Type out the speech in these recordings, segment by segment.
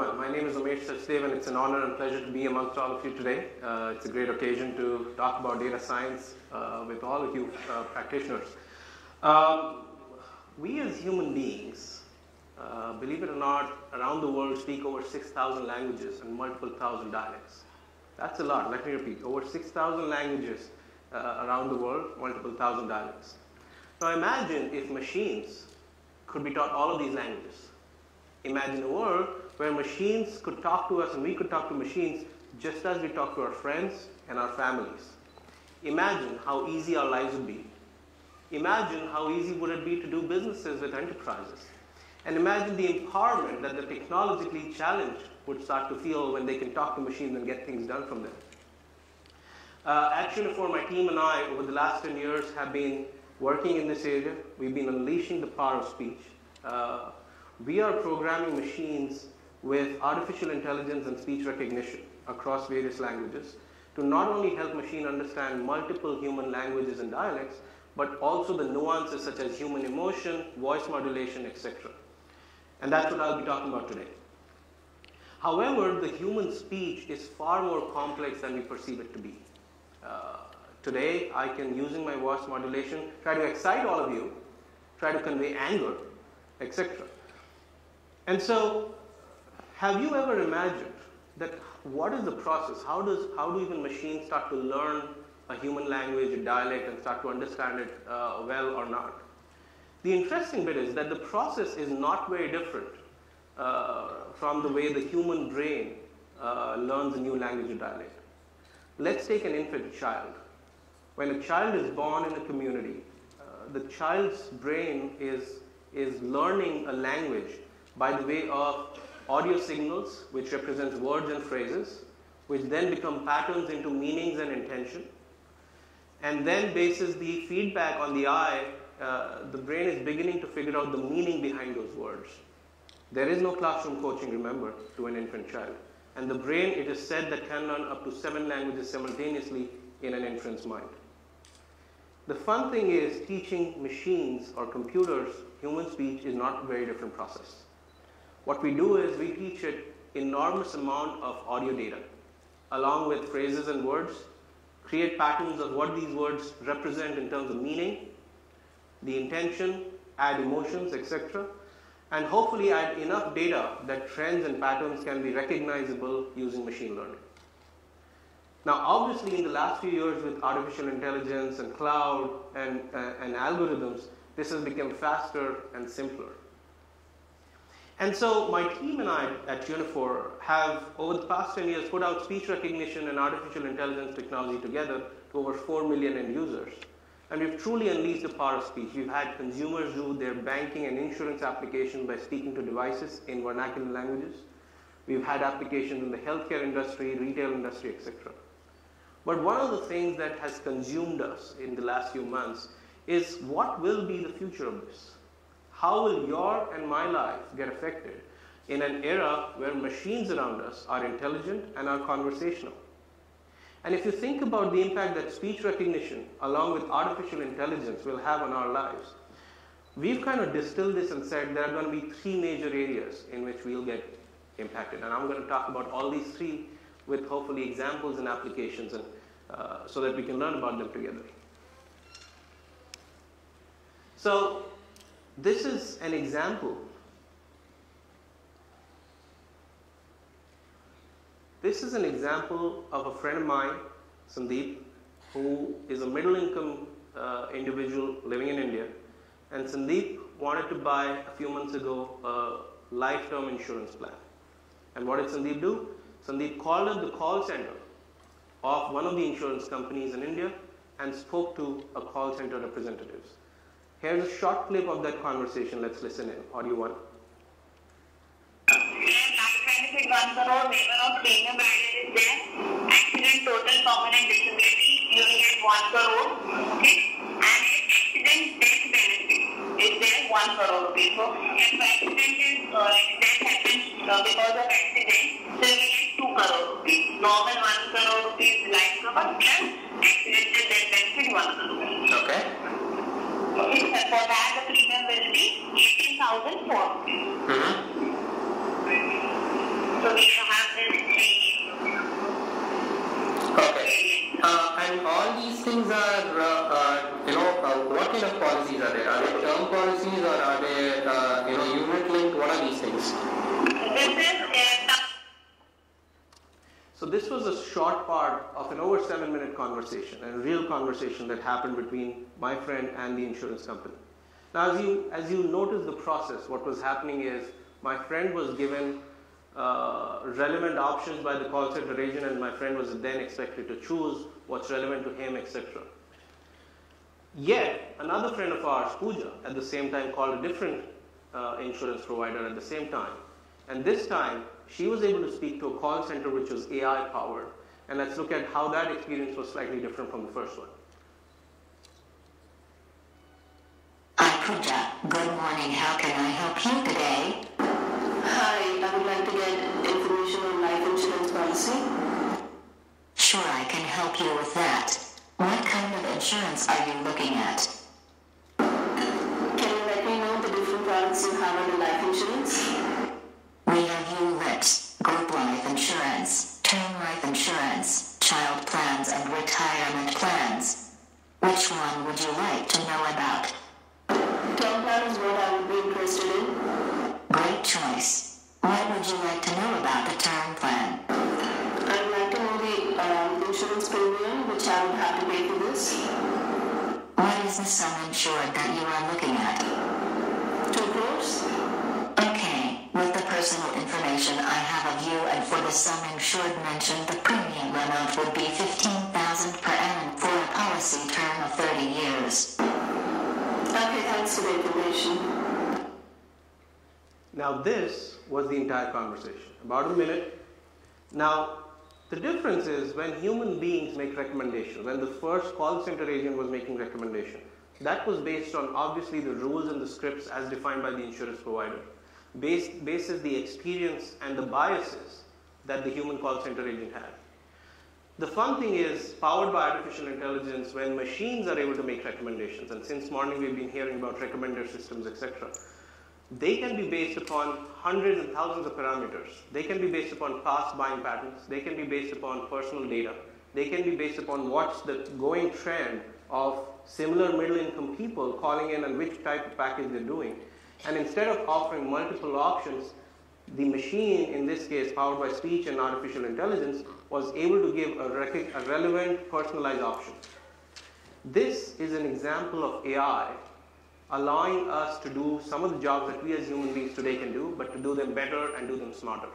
everyone. My name is Umesh Sachdev, and it's an honor and pleasure to be amongst all of you today. It's a great occasion to talk about data science with all of you practitioners. We as human beings, believe it or not, around the world speak over 6,000 languages and multiple thousand dialects. That's a lot. Let me repeat. Over 6,000 languages around the world, multiple thousand dialects. Now imagine if machines could be taught all of these languages. Imagine a world where machines could talk to us and we could talk to machines just as we talk to our friends and our families. Imagine how easy our lives would be. Imagine how easy would it be to do businesses with enterprises. And imagine the empowerment that the technologically challenged would start to feel when they can talk to machines and get things done from them. At Uniphore, my team and I, over the last 10 years, have been working in this area. We've been unleashing the power of speech. We are programming machines with artificial intelligence and speech recognition across various languages to not only help machine understand multiple human languages and dialects, but also the nuances such as human emotion, voice modulation, etc. And that's what I'll be talking about today. However, the human speech is far more complex than we perceive it to be. Today, I can, using my voice modulation, try to excite all of you, try to convey anger, etc. And so, have you ever imagined that what is the process? How do even machines start to learn a human language, a dialect, and start to understand it well or not? The interesting bit is that the process is not very different from the way the human brain learns a new language or dialect. Let's take an infant child. When a child is born in a community, the child's brain is learning a language by the way of audio signals, which represents words and phrases, which then become patterns into meanings and intention. And then bases the feedback on the eye, the brain is beginning to figure out the meaning behind those words. There is no classroom coaching, remember, to an infant child. And the brain, it is said, that can learn up to 7 languages simultaneously in an infant's mind. The fun thing is teaching machines or computers human speech is not a very different process. What we do is we teach it enormous amount of audio data, along with phrases and words, create patterns of what these words represent in terms of meaning, the intention, add emotions, etc., and hopefully add enough data that trends and patterns can be recognizable using machine learning. Now, obviously, in the last few years with artificial intelligence and cloud and algorithms, this has become faster and simpler. And so my team and I at Uniphore have, over the past 10 years, put out speech recognition and artificial intelligence technology together to over 4 million end users. And we've truly unleashed the power of speech. We've had consumers do their banking and insurance applications by speaking to devices in vernacular languages. We've had applications in the healthcare industry, retail industry, etc. But one of the things that has consumed us in the last few months is what will be the future of this? How will your and my life get affected in an era where machines around us are intelligent and are conversational? And if you think about the impact that speech recognition, along with artificial intelligence, will have on our lives, we've kind of distilled this and said there are going to be 3 major areas in which we'll get impacted. And I'm going to talk about all these 3 with hopefully examples and applications, and so that we can learn about them together. So this is an example. This is an example of a friend of mine, Sandeep, who is a middle-income individual living in India. And Sandeep wanted to buy, a few months ago, a life-term insurance plan. And what did Sandeep do? Sandeep called up the call center of one of the insurance companies in India and spoke to a call center representatives. Here's a short clip of that conversation. Let's listen in. Audio 1. Benefit 1 crore, waiver of premium added is there. Accident, total permanent disability, you will get 1 crore. Okay? And if accident death benefit is there, 1 crore rupees. So if accident is death happens because of accident, so you will get 2 crore rupees. Normal 1 crore rupees life cover plus accidental death benefit 1 crore. Okay. Okay, so for that the premium will be 18,004 rupees. Mm-hmm. So things are, what kind of policies are there? Are they term policies or are they, unit linked? What are these things? So this was a short part of an over 7-minute conversation, a real conversation that happened between my friend and the insurance company. Now, as you notice the process, what was happening is my friend was given relevant options by the call center agent, and my friend was then expected to choose what's relevant to him, etc. Yet, another friend of ours, Pooja, at the same time called a different insurance provider at the same time. And this time, she was able to speak to a call center which was AI powered. And let's look at how that experience was slightly different from the first one. Hi, Pooja. Good morning. How can I help you today? Hi, I would like to get information on life insurance policy. Sure, I can help you with that. What kind of insurance are you looking at? Can you let me know the different products you have under life insurance? We have ULIPs, group life insurance, term life insurance, child plans, and retirement plans. Which one would you like to know about? Term plan is what I would be interested in. Great choice. What would you like to know about the term plan? I would like to know the insurance premium which I would have to pay for this. What is the sum insured that you are looking at? 2 crores. Okay, with the personal information I have of you and for the sum insured mentioned, the premium amount would be $15,000 per annum for a policy term of 30 years. Okay, thanks for the information. Now this was the entire conversation, about a minute. Now, the difference is when human beings make recommendations, when the first call center agent was making recommendation, that was based on obviously the rules and the scripts as defined by the insurance provider, basis the experience and the biases that the human call center agent had. The fun thing is, powered by artificial intelligence, when machines are able to make recommendations, and since morning we've been hearing about recommender systems, etc., they can be based upon hundreds and thousands of parameters. They can be based upon past buying patterns. They can be based upon personal data. They can be based upon what's the going trend of similar middle-income people calling in and which type of package they're doing. And instead of offering multiple options, the machine, in this case powered by speech and artificial intelligence, was able to give a relevant personalized option. This is an example of AI allowing us to do some of the jobs that we as human beings today can do, but to do them better and do them smarter.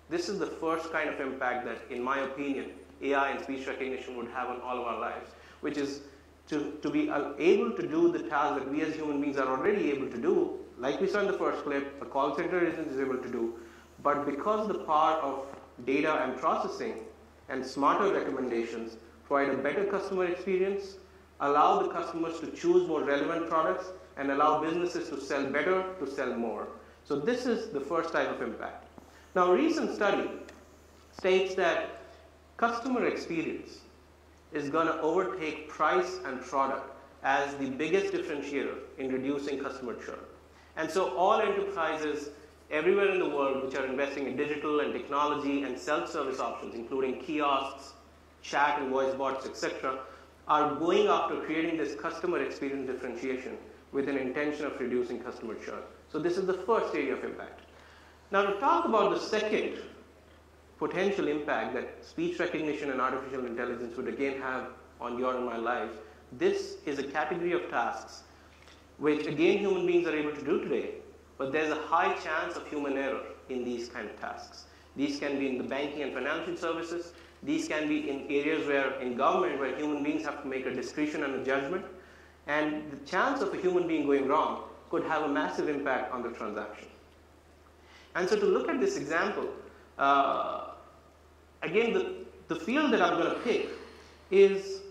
This is the first kind of impact that, in my opinion, AI and speech recognition would have on all of our lives, which is to be able to do the tasks that we as human beings are already able to do, like we saw in the first clip, a call center agent is able to do, but because the power of data and processing and smarter recommendations provide a better customer experience, allow the customers to choose more relevant products, and allow businesses to sell better, to sell more. So this is the first type of impact. Now, a recent study states that customer experience is going to overtake price and product as the biggest differentiator in reducing customer churn. And so all enterprises everywhere in the world which are investing in digital and technology and self-service options, including kiosks, chat and voice bots, etc., are going after creating this customer experience differentiation with an intention of reducing customer churn. So this is the first area of impact. Now, to talk about the second potential impact that speech recognition and artificial intelligence would again have on your and my lives, this is a category of tasks which again human beings are able to do today, but there's a high chance of human error in these kind of tasks. These can be in the banking and financial services. These can be in areas where, in government, where human beings have to make a discretion and a judgment. And the chance of a human being going wrong could have a massive impact on the transaction. And so to look at this example, again, the field that I'm going to pick is,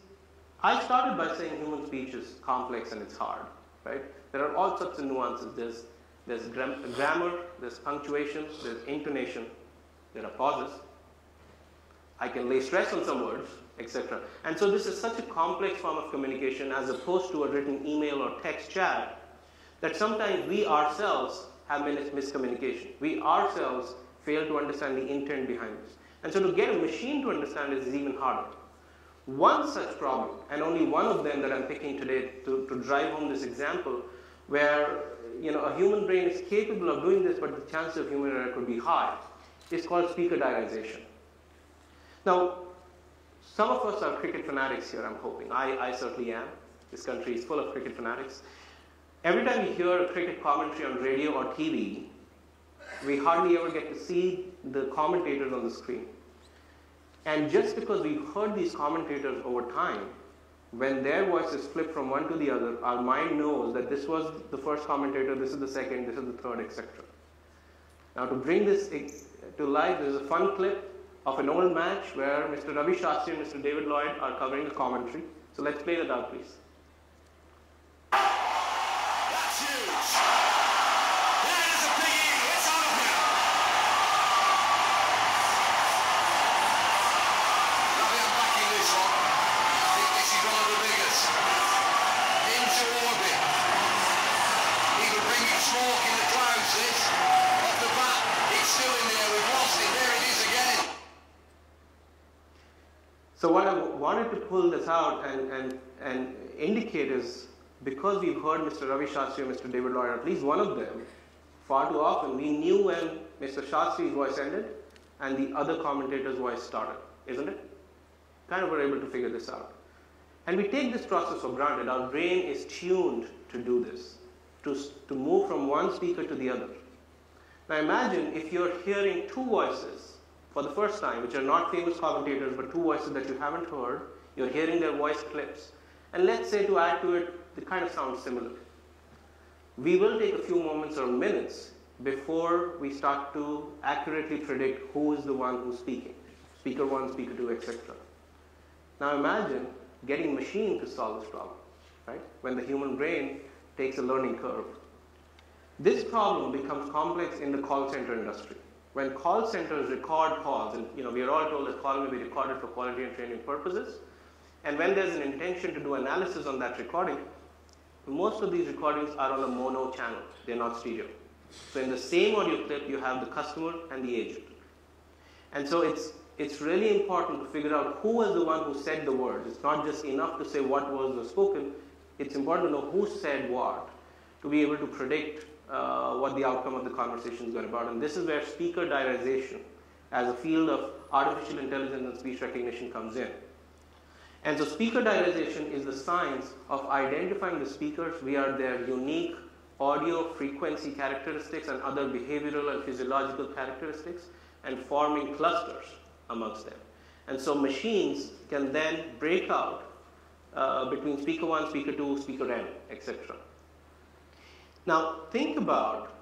I started by saying human speech is complex and it's hard, right? There are all sorts of nuances. There's grammar, there's punctuation, there's intonation, there are pauses. I can lay stress on some words, etc. And so this is such a complex form of communication as opposed to a written email or text chat that sometimes we ourselves have miscommunication. We ourselves fail to understand the intent behind this. And so to get a machine to understand this is even harder. one such problem, and only one of them that I'm picking today to drive home this example, where a human brain is capable of doing this, but the chance of human error could be high, is called speaker diarization. Now, some of us are cricket fanatics here, I'm hoping. I certainly am. This country is full of cricket fanatics. Every time you hear a cricket commentary on radio or TV, we hardly ever get to see the commentators on the screen. And just because we've heard these commentators over time, when their voices flip from one to the other, our mind knows that this was the first commentator, this is the second, this is the third, etc. Now, to bring this to life, there's a fun clip of an old match where Mr. Ravi Shastri and Mr. David Lloyd are covering a commentary. So let's play that out, please. That's huge. That is a big E. It's out of here. Ravi, I'm backing this one. I think this is one of the biggest. Into orbit. He could bring it smoke in the clouds, this. Off the bat, it's still in there. We've lost it. There it is again. So what I wanted to pull this out and indicate is, because we've heard Mr. Ravi Shastri and Mr. David Lloyd, at least one of them, far too often, we knew when Mr. Shastri's voice ended and the other commentator's voice started, isn't it? Kind of were able to figure this out. And we take this process for granted. Our brain is tuned to do this, to move from one speaker to the other. Now imagine if you're hearing two voices for the first time, which are not famous commentators, but two voices that you haven't heard. You're hearing their voice clips. And let's say, to add to it, they kind of sound similar. We will take a few moments or minutes before we start to accurately predict who is the one who's speaking. Speaker one, speaker two, etc. Now imagine getting machine to solve this problem, right? When the human brain takes a learning curve. This problem becomes complex in the call center industry. When call centers record calls, and we are all told that call may be recorded for quality and training purposes, and when there's an intention to do analysis on that recording, most of these recordings are on a mono channel. They're not stereo. So in the same audio clip, you have the customer and the agent. And so it's really important to figure out who was the one who said the words. It's not just enough to say what words were spoken. It's important to know who said what to be able to predict what the outcome of the conversation is going about. And this is where speaker diarization as a field of artificial intelligence and speech recognition comes in. And so speaker diarization is the science of identifying the speakers via their unique audio frequency characteristics and other behavioral and physiological characteristics, and forming clusters amongst them. And so machines can then break out between speaker one, speaker two, speaker n, etc. Now think about,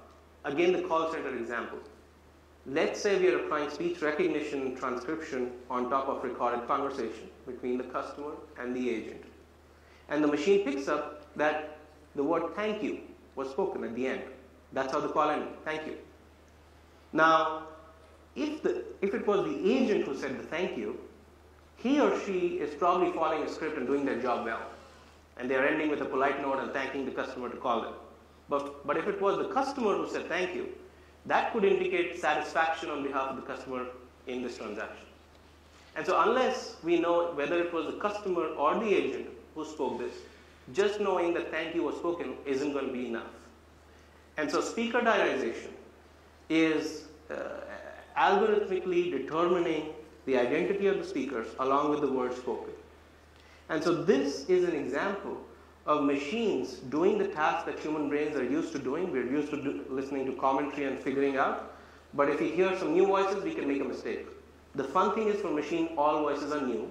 again, the call center example. Let's say we are applying speech recognition transcription on top of recorded conversation between the customer and the agent. And the machine picks up that the word thank you was spoken at the end. That's how the call ended, thank you. Now, if it was the agent who said the thank you, he or she is probably following a script and doing their job well. And they're ending with a polite note and thanking the customer to call them. But if it was the customer who said thank you, that could indicate satisfaction on behalf of the customer in this transaction. And so unless we know whether it was the customer or the agent who spoke this, just knowing that thank you was spoken isn't going to be enough. And so speaker diarization is algorithmically determining the identity of the speakers along with the words spoken. And so this is an example of machines doing the tasks that human brains are used to doing. We're used to listening to commentary and figuring out. But if we hear some new voices, we can make a mistake. The fun thing is, for machine, all voices are new.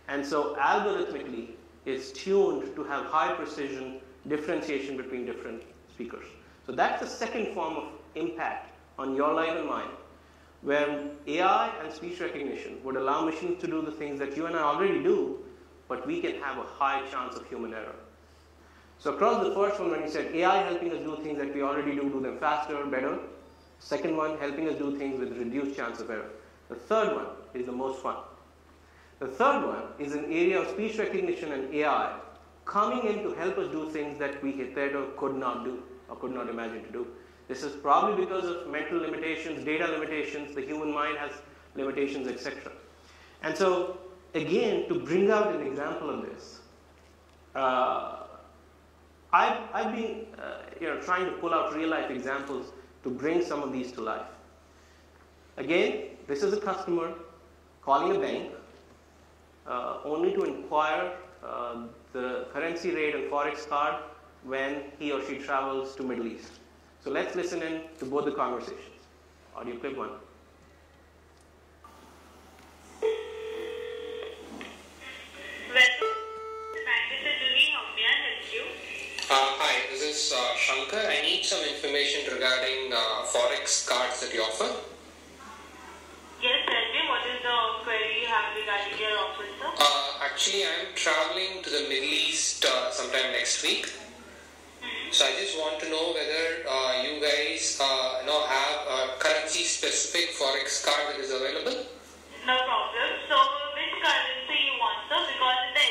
And so algorithmically, it's tuned to have high precision differentiation between different speakers. So that's the second form of impact on your life and mine, where AI and speech recognition would allow machines to do the things that you and I already do, but we can have a high chance of human error. So across the first one, when we said AI helping us do things that we already do them faster, better. Second one, helping us do things with reduced chance of error. The third one is the most fun. The third one is an area of speech recognition and AI coming in to help us do things that we hitherto could not do or could not imagine to do. This is probably because of mental limitations, data limitations, the human mind has limitations, etc. And so again, to bring out an example of this, I've been trying to pull out real-life examples to bring some of these to life. Again, this is a customer calling a bank only to inquire the currency rate and forex card when he or she travels to Middle East. So let's listen in to both the conversations. Audio clip 1. Hi, this is Shankar. I need some information regarding forex cards that you offer. Yes, tell me, what is the query you have regarding your offer, sir? Actually, I'm traveling to the Middle East sometime next week. So I just want to know whether you guys have a currency-specific forex card that is available. No problem. So, which currency you want, sir? Because in the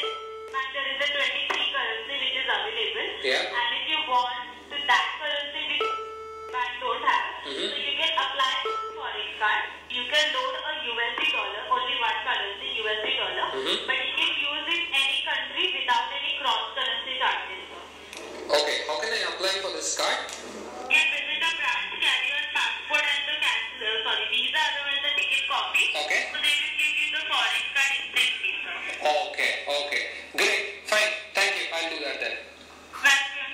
bank there is a 23 currency which is available. Yeah. And if you want that currency which bank don't have, so you can apply forex card. You can load a USD dollar, only one currency, USD dollar, but you can use it any country without any cross-currency charges, sir. Okay, how can I apply for this card? Yeah, visit the branch, carry your passport and the visa, otherwise the ticket copy. Okay. So they will give you the forex card instantly, sir. Okay. Great, fine. Thank you. I'll do that then. Welcome.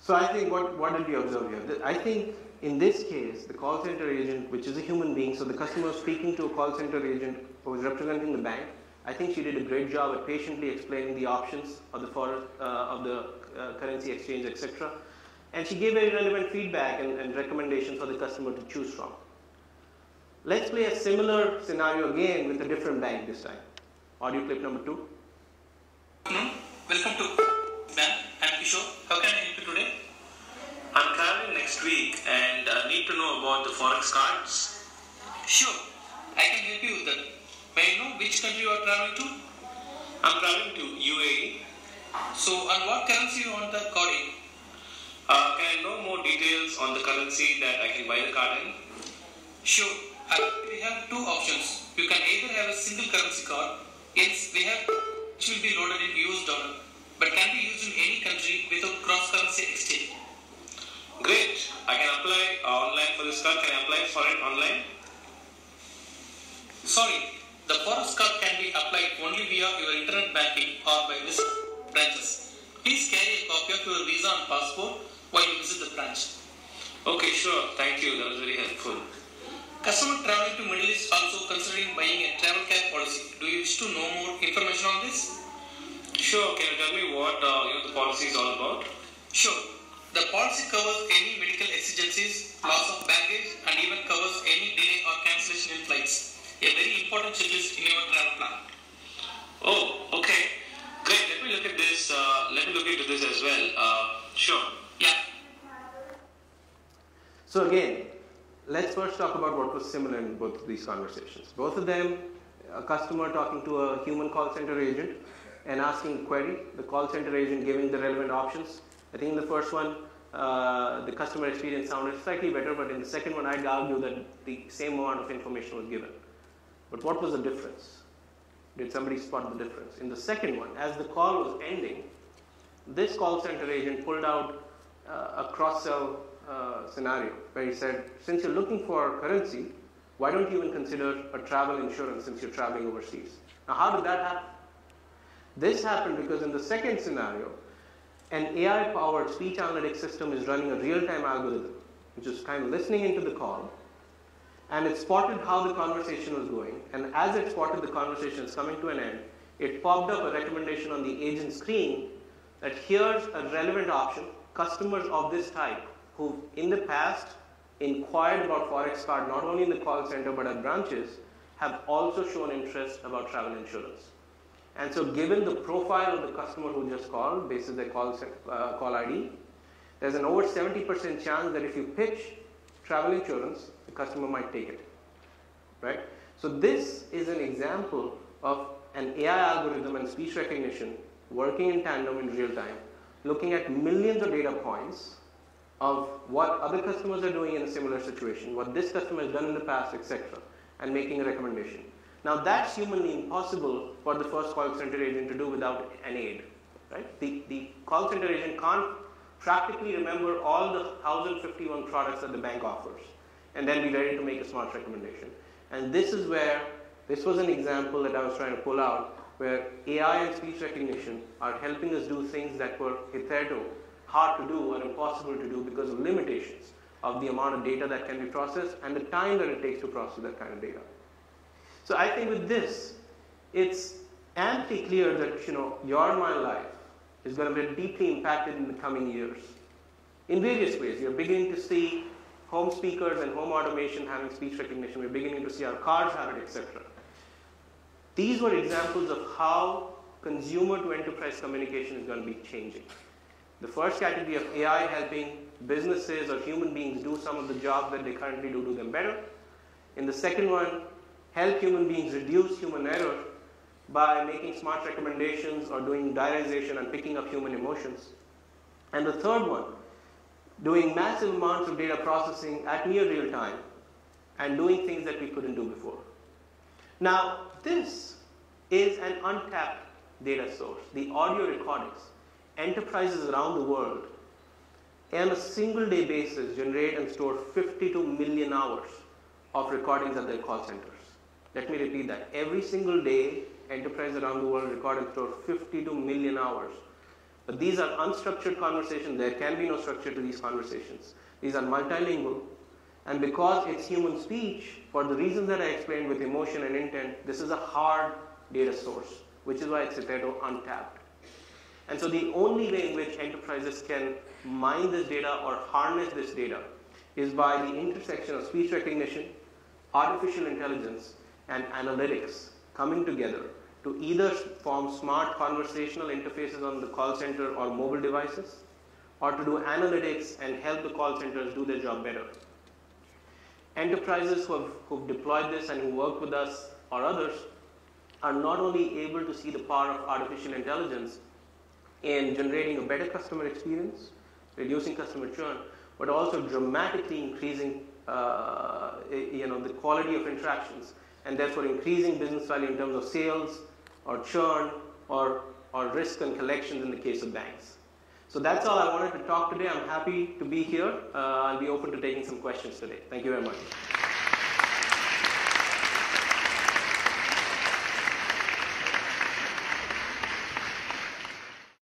So I think, what did you observe here? I think in this case, the call center agent, which is a human being, so the customer was speaking to a call center agent who was representing the bank. I think she did a great job at patiently explaining the options of the currency exchange, etc. And she gave very relevant feedback and recommendations for the customer to choose from. Let's play a similar scenario again with a different bank this time. Audio clip number 2. Welcome to bank. I'm Kishore. How can I help you today? I'm traveling next week and need to know about the forex cards. Sure, I can help you with that. May I know which country you are traveling to? I'm traveling to UAE. So, on what currency you want the card in? Can I know more details on the currency that I can buy the card in? Sure. We have two options. You can either have a single currency card, else we have which will be loaded in US dollar, but can be used in any country without cross-currency exchange. Great. I can apply online for this card. Can I apply for it online? Sorry, the forex card can be applied only via your internet banking or by visit branches. Please carry a copy of your visa and passport while you visit the branch. Okay, sure. Thank you. That was very helpful. Customer traveling to Middle East also considering buying a travel care policy. Do you wish to know more information on this? Sure. Can you tell me what the policy is all about? Sure. The policy covers any medical exigencies, loss of baggage, and even covers any delay or cancellation in flights. A very important checklist in your travel plan. Oh, okay. Great. Let me look at this. Let me look into this as well. Sure. Yeah. So again, let's first talk about what was similar in both of these conversations. Both of them, a customer talking to a human call center agent and asking a query, the call center agent giving the relevant options. I think in the first one, the customer experience sounded slightly better, but in the second one, I'd argue that the same amount of information was given. But what was the difference? Did somebody spot the difference? In the second one, as the call was ending, this call center agent pulled out a cross-sell scenario where he said, since you're looking for currency, why don't you even consider a travel insurance since you're traveling overseas? Now, how did that happen? This happened because in the second scenario, an AI-powered speech analytics system is running a real-time algorithm, which is kind of listening into the call, and it spotted how the conversation was going, and as it spotted the conversation is coming to an end, it popped up a recommendation on the agent screen that here's a relevant option. Customers of this type who in the past inquired about forex card not only in the call center but at branches have also shown interest about travel insurance. And so given the profile of the customer who just called, based on their call ID, there's an over 70% chance that if you pitch travel insurance, the customer might take it, right? So this is an example of an AI algorithm and speech recognition working in tandem in real time, looking at millions of data points of what other customers are doing in a similar situation, what this customer has done in the past, etc., and making a recommendation. Now that's humanly impossible for the first call center agent to do without an aid, right? The call center agent can't practically remember all the 1,051 products that the bank offers and then be ready to make a smart recommendation. And this is where, this was an example that I was trying to pull out, where AI and speech recognition are helping us do things that were hitherto hard to do or impossible to do because of limitations of the amount of data that can be processed and the time that it takes to process that kind of data. So I think with this, it's amply clear that your and my life is going to be deeply impacted in the coming years. In various ways, you're beginning to see home speakers and home automation having speech recognition. We're beginning to see our cars have it, etc. These were examples of how consumer to enterprise communication is going to be changing. The first category of AI helping businesses or human beings do some of the jobs that they currently do them better. In the second one, help human beings reduce human error by making smart recommendations or doing diarization and picking up human emotions. And the third one, doing massive amounts of data processing at near real time and doing things that we couldn't do before. Now, this is an untapped data source, the audio recordings. Enterprises around the world, on a single day basis, generate and store 52 million hours of recordings at their call centers. Let me repeat that. Every single day, enterprises around the world record and store 52 million hours. But these are unstructured conversations. There can be no structure to these conversations. These are multilingual. And because it's human speech, for the reasons that I explained with emotion and intent, this is a hard data source, which is why it's untapped. And so the only way in which enterprises can mine this data or harness this data is by the intersection of speech recognition, artificial intelligence, and analytics coming together to either form smart conversational interfaces on the call center or mobile devices, or to do analytics and help the call centers do their job better. Enterprises who've deployed this and who work with us or others are not only able to see the power of artificial intelligence in generating a better customer experience, reducing customer churn, but also dramatically increasing the quality of interactions and therefore increasing business value in terms of sales or churn or risk and collections in the case of banks. So that's all I wanted to talk today. I'm happy to be here. I'll be open to taking some questions today. Thank you very much.